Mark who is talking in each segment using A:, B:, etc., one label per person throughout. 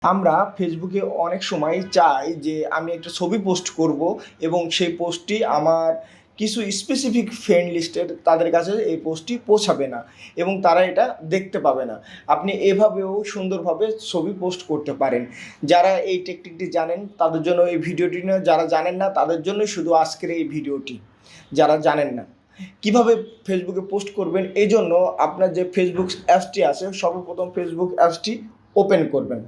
A: আমরা ফেসবুকে অনেক সময় চাই যে আমি একটা ছবি পোস্ট করব এবং সেই পোস্টটি আমার কিছু স্পেসিফিক ফ্রেন্ড লিস্টের তাদের কাছে এই পোস্টটি পৌঁছাবে না এবং তারা এটা দেখতে পাবে না। আপনি এভাবেও সুন্দরভাবে ছবি পোস্ট করতে পারেন। যারা এই টেকনিকটি জানেন তাদের জন্য এই ভিডিওটি নয়, যারা জানেন না তাদের জন্যই শুধু আজকের এই ভিডিওটি। যারা জানেন না কিভাবে ফেসবুকে পোস্ট করবেন, এই জন্য আপনার যে ফেসবুক অ্যাপসটি আছে সর্বপ্রথম ফেসবুক অ্যাপসটি ওপেন করবেন।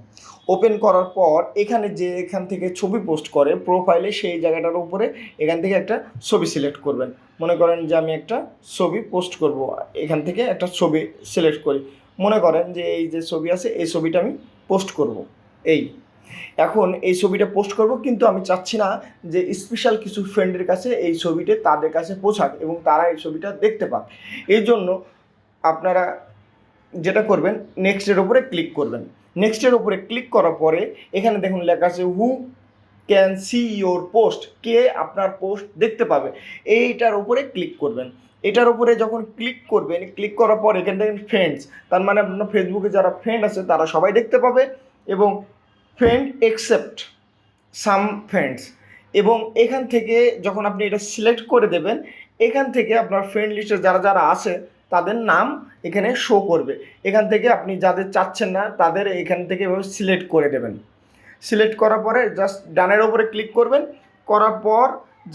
A: ওপেন করার পর এখান থেকে ছবি পোস্ট করে প্রোফাইলে সেই জায়গাটার উপরে এখান থেকে একটা ছবি সিলেক্ট করবেন। মনে করেন যে আমি একটা ছবি পোস্ট করব, এখান থেকে একটা ছবি সিলেক্ট করি। মনে করেন যে এই যে ছবি আছে এই ছবিটা আমি পোস্ট করব। এখন এই ছবিটা পোস্ট করব, কিন্তু আমি চাচ্ছি না যে স্পেশাল কিছু ফ্রেন্ডের কাছে এই ছবিটা তাদের কাছে পৌঁছাক এবং তারা এই ছবিটা দেখতে পাক। এই জন্য আপনারা যেটা করবেন, নেক্সটের উপরে ক্লিক করবেন। নেক্সটের উপরে ক্লিক করার পরে এখানে দেখুন লেখা আছে who can see your post, কে আপনার পোস্ট দেখতে পাবে, এইটার উপরে ক্লিক করবেন। এটার উপরে যখন ক্লিক করবেন, ক্লিক করার পর এখানে দেখেন ফ্রেন্ডস, তার মানে আপনার ফেসবুকে যারা ফ্রেন্ড আছে তারা সবাই দেখতে পাবে এবং ফ্রেন্ড এক্সেপ্ট সাম ফ্রেন্ডস, এবং এখান থেকে যখন আপনি এটা সিলেক্ট করে দেবেন এখান থেকে আপনার ফ্রেন্ড লিস্টে যারা যারা আছে তাদের নাম এখানে শো করবে। এখান থেকে আপনি যাদের চাচ্ছেন না তাদের এখান থেকে এভাবে সিলেক্ট করে দেবেন। সিলেক্ট করার পরে জাস্ট ডানের ওপরে ক্লিক করবেন, করার পর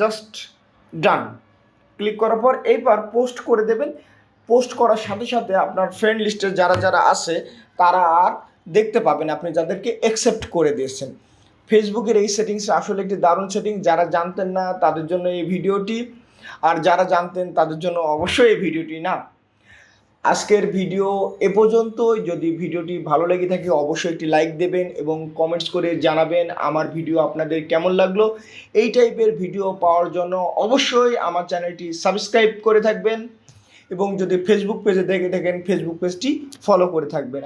A: জাস্ট ডান ক্লিক করার পর এইবার পোস্ট করে দেবেন। পোস্ট করার সাথে সাথে আপনার ফ্রেন্ড লিস্টে যারা যারা আছে তারা আর দেখতে পাবেন আপনি যাদেরকে অ্যাকসেপ্ট করে দিয়েছেন। ফেসবুকের এই সেটিংসটা আসলে একটি দারুণ সেটিং। যারা জানতেন না তাদের জন্য এই ভিডিওটি, আর যারা জানতেন তাদের জন্য অবশ্যই এই ভিডিওটি না। আজকের ভিডিও এ পর্যন্তই। যদি ভিডিওটি ভালো লেগে থাকে অবশ্যই একটি লাইক দেবেন এবং কমেন্টস করে জানাবেন আমার ভিডিও আপনাদের কেমন লাগলো। এই টাইপের ভিডিও পাওয়ার জন্য অবশ্যই আমার চ্যানেলটি সাবস্ক্রাইব করে থাকবেন এবং যদি ফেসবুক পেজে দেখে থাকেন ফেসবুক পেজটি ফলো করে থাকবেন।